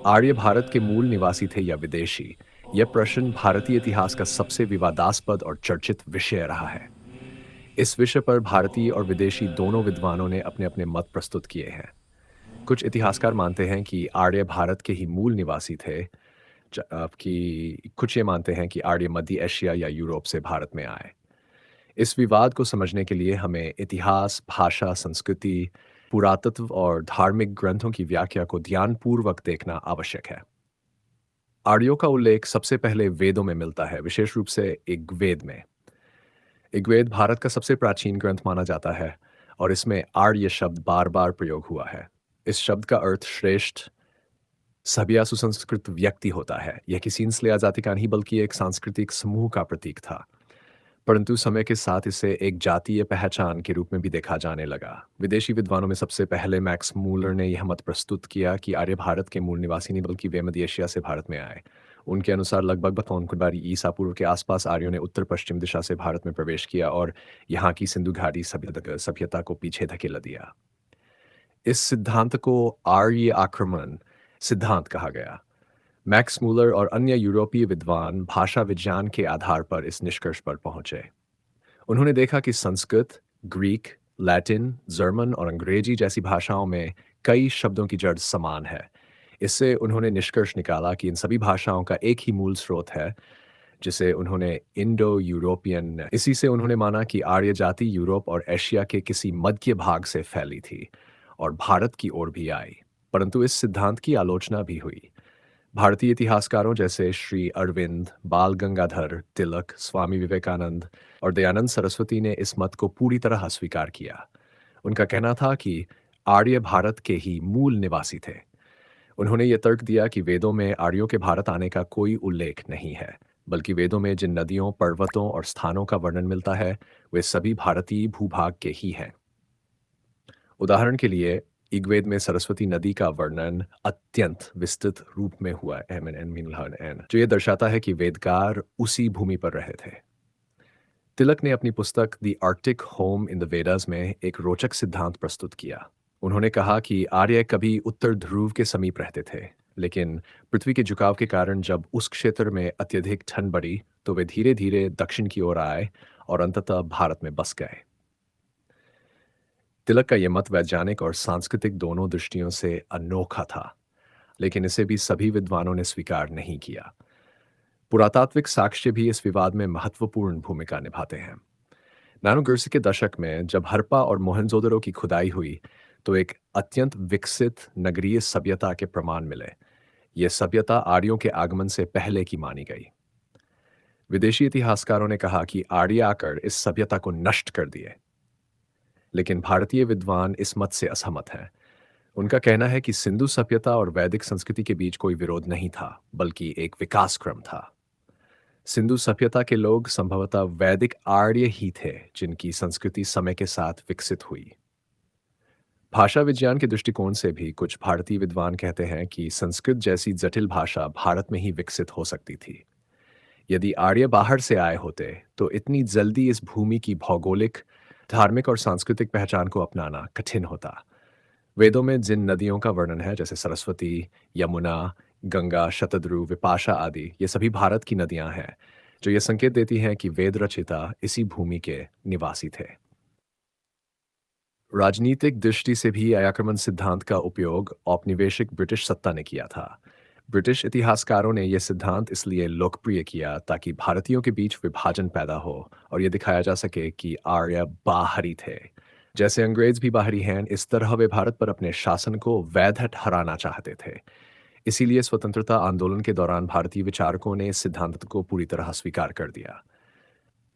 आर्य भारत के मूल निवासी थे या विदेशी? यह प्रश्न भारतीय इतिहास का सबसे विवादास्पद और चर्चित विषय रहा है। इस विषय पर भारतीय और विदेशी दोनों विद्वानों ने अपने-अपने मत प्रस्तुत किए हैं। कुछ इतिहासकार मानते हैं कि आर्य भारत के ही मूल निवासी थे, जबकि कुछ ये मानते हैं कि आर्य मध्य एशिया या यूरोप से भारत में आए। इस विवाद को समझने के लिए हमें इतिहास, भाषा, संस्कृति, पुरातत्व और धार्मिक ग्रंथों की व्याख्या को ध्यानपूर्वक देखना आवश्यक है। आर्यों का उल्लेख सबसे पहले वेदों में मिलता है, विशेष रूप से ऋग्वेद में। ऋग्वेद भारत का सबसे प्राचीन ग्रंथ माना जाता है और इसमें आर्य शब्द बार-बार प्रयोग हुआ है। इस शब्द का अर्थ श्रेष्ठ, सभ्य सुसंस्कृत व्यक्ति होता है। यह किसी इंसले जाति का नहीं बल्कि एक सांस्कृतिक समूह का प्रतीक था। परंतु समय के साथ इसे एक जातीय पहचान के रूप में भी देखा जाने लगा। विदेशी विद्वानों में सबसे पहले मैक्स मूलर ने यह मत प्रस्तुत किया कि आर्य भारत के मूल निवासी नहीं बल्कि वे मध्य एशिया से भारत में आए। उनके अनुसार लगभग 52 बारी ईसा पूर्व के आसपास आर्यों ने उत्तर पश्चिम दिशा से भारत में प्रवेश किया और यहाँ की सिंधु घाटी सभ्यता को पीछे धकेल दिया। इस सिद्धांत को आर्य आक्रमण सिद्धांत कहा गया। मैक्स मूलर और अन्य यूरोपीय विद्वान भाषा विज्ञान के आधार पर इस निष्कर्ष पर पहुंचे। उन्होंने देखा कि संस्कृत, ग्रीक, लैटिन, जर्मन और अंग्रेजी जैसी भाषाओं में कई शब्दों की जड़ समान है। इससे उन्होंने निष्कर्ष निकाला कि इन सभी भाषाओं का एक ही मूल स्रोत है, जिसे उन्होंने इंडो यूरोपियन। इसी से उन्होंने माना कि आर्य जाति यूरोप और एशिया के किसी मध्य भाग से फैली थी और भारत की ओर भी आई। परंतु इस सिद्धांत की आलोचना भी हुई। भारतीय इतिहासकारों जैसे श्री अरविंद, बाल गंगाधर तिलक, स्वामी विवेकानंद और दयानंद सरस्वती ने इस मत को पूरी तरह अस्वीकार किया। उनका कहना था कि आर्य भारत के ही मूल निवासी थे। उन्होंने ये तर्क दिया कि वेदों में आर्यों के भारत आने का कोई उल्लेख नहीं है, बल्कि वेदों में जिन नदियों, पर्वतों और स्थानों का वर्णन मिलता है, वे सभी भारतीय भूभाग के ही हैं। उदाहरण के लिए ऋग्वेद में सरस्वती नदी का वर्णन अत्यंत विस्तृत रूप में हुआ है, जो ये दर्शाता है कि वेदकार उसी भूमि पर रहे थे। तिलक ने अपनी पुस्तक the Arctic home in the Vedas में एक रोचक सिद्धांत प्रस्तुत किया। उन्होंने कहा कि आर्य कभी उत्तर ध्रुव के समीप रहते थे, लेकिन पृथ्वी के झुकाव के कारण जब उस क्षेत्र में अत्यधिक ठंड बढ़ी, तो वे धीरे धीरे दक्षिण की ओर आए और अंततः भारत में बस गए। तिलक का यह मत वैज्ञानिक और सांस्कृतिक दोनों दृष्टियों से अनोखा था, लेकिन इसे भी सभी विद्वानों ने स्वीकार नहीं किया। पुरातात्विक साक्ष्य भी इस विवाद में महत्वपूर्ण भूमिका निभाते हैं। नानुगिर्स के दशक में जब हड़प्पा और मोहनजोदड़ो की खुदाई हुई, तो एक अत्यंत विकसित नगरीय सभ्यता के प्रमाण मिले। यह सभ्यता आर्यों के आगमन से पहले की मानी गई। विदेशी इतिहासकारों ने कहा कि आर्य आकर इस सभ्यता को नष्ट कर दिए, लेकिन भारतीय विद्वान इस मत से असहमत हैं। उनका कहना है कि सिंधु सभ्यता और वैदिक संस्कृति के बीच कोई विरोध नहीं था, बल्कि एक विकास क्रम था। सिंधु सभ्यता के लोग संभवतः वैदिक आर्य ही थे, जिनकी संस्कृति समय के साथ विकसित हुई। भाषा विज्ञान के दृष्टिकोण से भी कुछ भारतीय विद्वान कहते हैं कि संस्कृत जैसी जटिल भाषा भारत में ही विकसित हो सकती थी। यदि आर्य बाहर से आए होते, तो इतनी जल्दी इस भूमि की भौगोलिक, धार्मिक और सांस्कृतिक पहचान को अपनाना कठिन होता। वेदों में जिन नदियों का वर्णन है, जैसे सरस्वती, यमुना, गंगा, शतद्रु, विपाशा आदि, ये सभी भारत की नदियां हैं, जो ये संकेत देती हैं कि वेद रचिता इसी भूमि के निवासी थे। राजनीतिक दृष्टि से भी आक्रमण सिद्धांत का उपयोग औपनिवेशिक ब्रिटिश सत्ता ने किया था। ब्रिटिश इतिहासकारों ने यह सिद्धांत इसलिए लोकप्रिय किया ताकि भारतीयों के बीच विभाजन पैदा हो और यह दिखाया जा सके कि आर्य बाहरी थे। जैसे अंग्रेज भी बाहरी हैं, इस तरह वे भारत पर अपने शासन को वैध ठहराना चाहते थे। इसीलिए स्वतंत्रता आंदोलन के दौरान भारतीय विचारकों ने इस सिद्धांत को पूरी तरह स्वीकार कर दिया।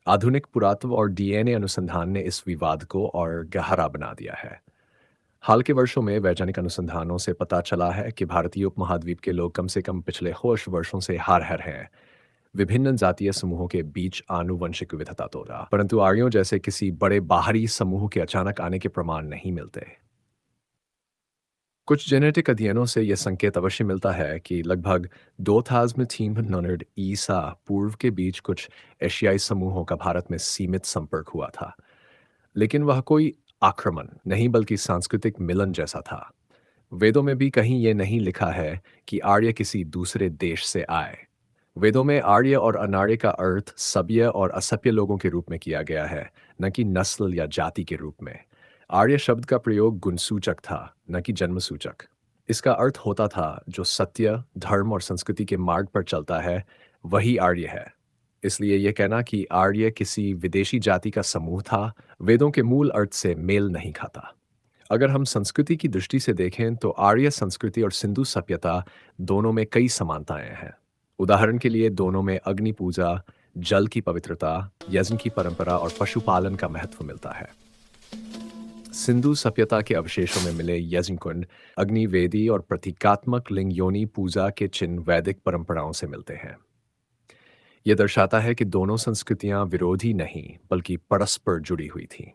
आधुनिक पुरातत्व और डीएनए अनुसंधान ने इस विवाद को और गहरा बना दिया है। हाल के वर्षों में वैज्ञानिक अनुसंधानों से पता चला है कि भारतीय उपमहाद्वीप के लोग कम से कम पिछले कुछ वर्षों से हार हैं। विभिन्न जातीय समूहों के बीच आनुवंशिक विविधता तो रहा, परंतु आर्यों जैसे किसी बड़े बाहरी समूह के अचानक आने के प्रमाण नहीं मिलते। कुछ जेनेटिक अध्ययनों से यह संकेत अवश्य मिलता है कि लगभग 2300 ईसा पूर्व के बीच कुछ एशियाई समूहों का भारत में सीमित संपर्क हुआ था, लेकिन वह कोई आक्रमण नहीं बल्कि सांस्कृतिक मिलन जैसा था। वेदों में भी कहीं ये नहीं लिखा है कि आर्य किसी दूसरे देश से आए। वेदों में आर्य और अनार्य का अर्थ सभ्य और असभ्य लोगों के रूप में किया गया है, न कि नस्ल या जाति के रूप में। आर्य शब्द का प्रयोग गुणसूचक था, न कि जन्मसूचक। इसका अर्थ होता था जो सत्य, धर्म और संस्कृति के मार्ग पर चलता है, वही आर्य है। इसलिए यह कहना कि आर्य किसी विदेशी जाति का समूह था, वेदों के मूल अर्थ से मेल नहीं खाता। अगर हम संस्कृति की दृष्टि से देखें तो आर्य संस्कृति और सिंधु सभ्यता दोनों में कई समानताएं हैं। उदाहरण के लिए दोनों में अग्नि पूजा, जल की पवित्रता, यज्ञ की परंपरा और पशुपालन का महत्व मिलता है। सिंधु सभ्यता के अवशेषों में मिले यज्ञ कुंड, अग्निवेदी और प्रतीकात्मक लिंग योनि पूजा के चिन्ह वैदिक परंपराओं से मिलते हैं। यह दर्शाता है कि दोनों संस्कृतियां विरोधी नहीं बल्कि परस्पर जुड़ी हुई थीं।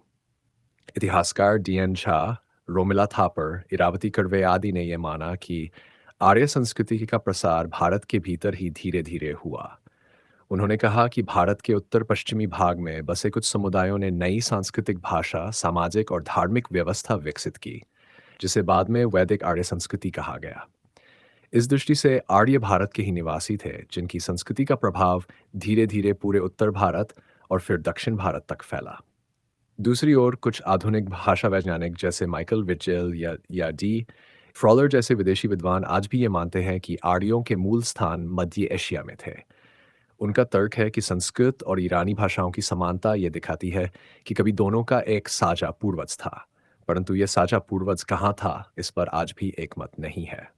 इतिहासकार डीएन झा, रोमिला थापर, इरावती कर्वे आदि ने यह माना कि आर्य संस्कृति का प्रसार भारत के भीतर ही धीरे धीरे हुआ। उन्होंने कहा कि भारत के उत्तर पश्चिमी भाग में बसे कुछ समुदायों ने नई सांस्कृतिक भाषा, सामाजिक और धार्मिक व्यवस्था विकसित की, जिसे बाद में वैदिक आर्य संस्कृति कहा गया। इस दृष्टि से आर्य भारत के ही निवासी थे, जिनकी संस्कृति का प्रभाव धीरे धीरे पूरे उत्तर भारत और फिर दक्षिण भारत तक फैला। दूसरी ओर कुछ आधुनिक भाषा वैज्ञानिक जैसे माइकल विचेल या डी फ्रॉलर जैसे विदेशी विद्वान आज भी ये मानते हैं कि आर्यों के मूल स्थान मध्य एशिया में थे। उनका तर्क है कि संस्कृत और ईरानी भाषाओं की समानता ये दिखाती है कि कभी दोनों का एक साझा पूर्वज था, परंतु यह साझा पूर्वज कहाँ था, इस पर आज भी एकमत नहीं है।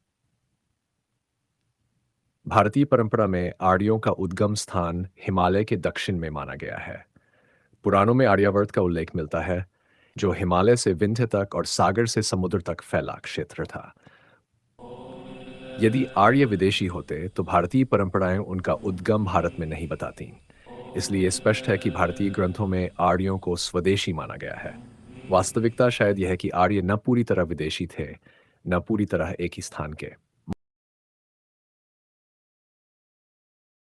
भारतीय परंपरा में आर्यों का उद्गम स्थान हिमालय के दक्षिण में माना गया है। पुराणों में आर्यावर्त का उल्लेख मिलता है, जो हिमालय से विंध्य तक और सागर से समुद्र तक फैला क्षेत्र था। यदि आर्य विदेशी होते तो भारतीय परंपराएं उनका उद्गम भारत में नहीं बताती। इसलिए स्पष्ट है कि भारतीय ग्रंथों में आर्यों को स्वदेशी माना गया है। वास्तविकता शायद यह है कि आर्य न पूरी तरह विदेशी थे, न पूरी तरह एक ही स्थान के।